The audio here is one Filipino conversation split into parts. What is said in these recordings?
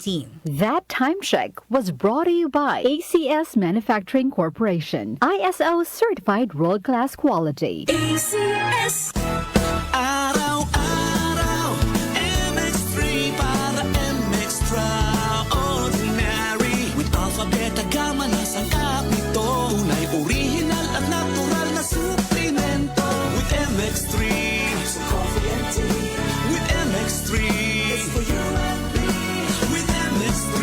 That time check was brought to you by ACS Manufacturing Corporation, ISO certified world-class quality. ACS. Araw-araw, MX3 para extraordinary. With alpha, beta, gamma, nasang kap nito. Tunay, original at natural na suplemento. With MX3, so coffee and tea. With MX3, it's for you and me. With MX3,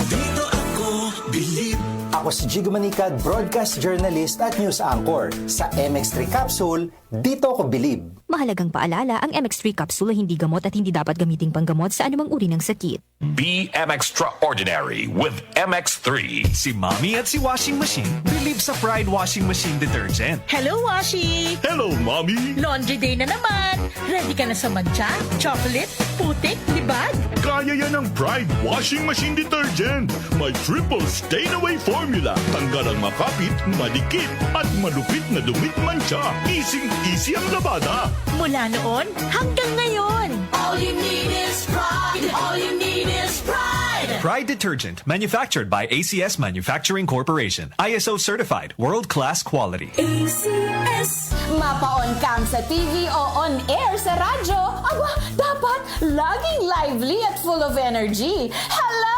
dito ako believe. Ako si Jigo Manicad, broadcast journalist at news anchor. Sa MX3 Capsule, dito ako bilib. Mahalagang paalala, ang MX3 capsule ay hindi gamot at hindi dapat gamiting panggamot sa anumang uri ng sakit. Be extraordinary with MX3. Si Mommy at si Washing Machine believe sa Pride Washing Machine Detergent. Hello, Washi! Hello, Mommy! Laundry day na naman! Ready ka na sa mancha, chocolate, putik, libag? Kaya yan ang Pride Washing Machine Detergent. May triple stain-away formula. Tanggal ang makapit, madikit, at malupit na dumit mancha. Easy ang labada. Mula noon hanggang ngayon. All you need is pride. All you need is pride. Pride Detergent, manufactured by ACS Manufacturing Corporation. ISO certified, world-class quality. ACS. Mapa-on cam sa TV o on air sa radyo, aba, dapat laging lively at full of energy. Hello,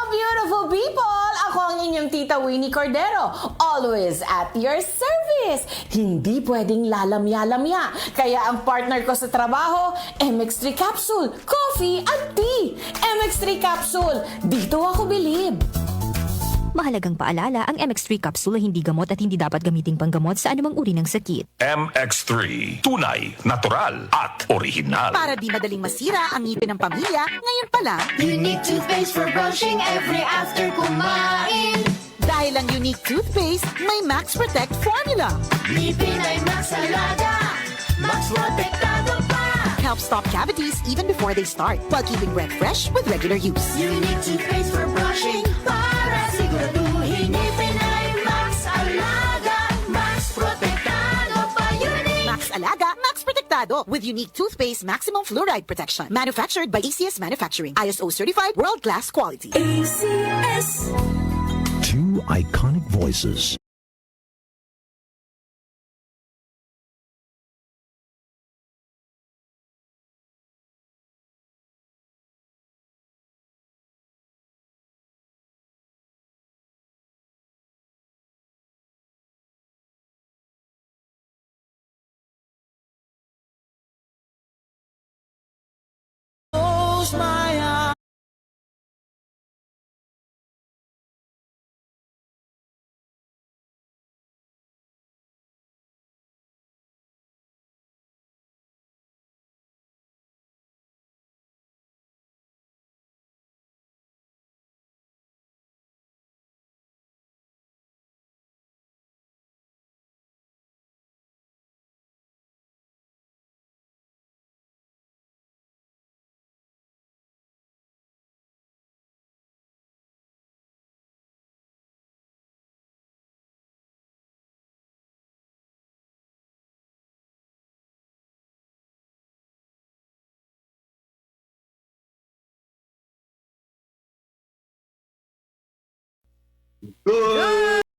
beautiful people! Ako ang inyong tita Winnie Cordero, always at your service. Hindi pwedeng lalamya-lamya. Kaya ang partner ko sa trabaho, MX3 Capsule, coffee at tea. MX3 Capsule, dito ako bilib. Mahalagang paalala, ang MX3 capsule ay hindi gamot at hindi dapat gamiting panggamot sa anumang uri ng sakit. MX3. Tunay, natural, at original. Para di madaling masira ang ngipin ng pamilya, ngayon pa lang, Unique toothpaste for brushing every after kumain. dahil ang unique toothpaste, may Max Protect formula. Ngipin ay Max Alaga. Max Protektado pa. Helps stop cavities even before they start, while keeping breath fresh with regular use. Unique toothpaste for brushing para siguraduhin ngipin ay Max Alaga. Max Protektado pa. Unique. Max Alaga, Max Protectado with unique toothpaste maximum fluoride protection. Manufactured by ACS Manufacturing. ISO certified world-class quality. ACS. Two iconic voices. Close my eyes. Good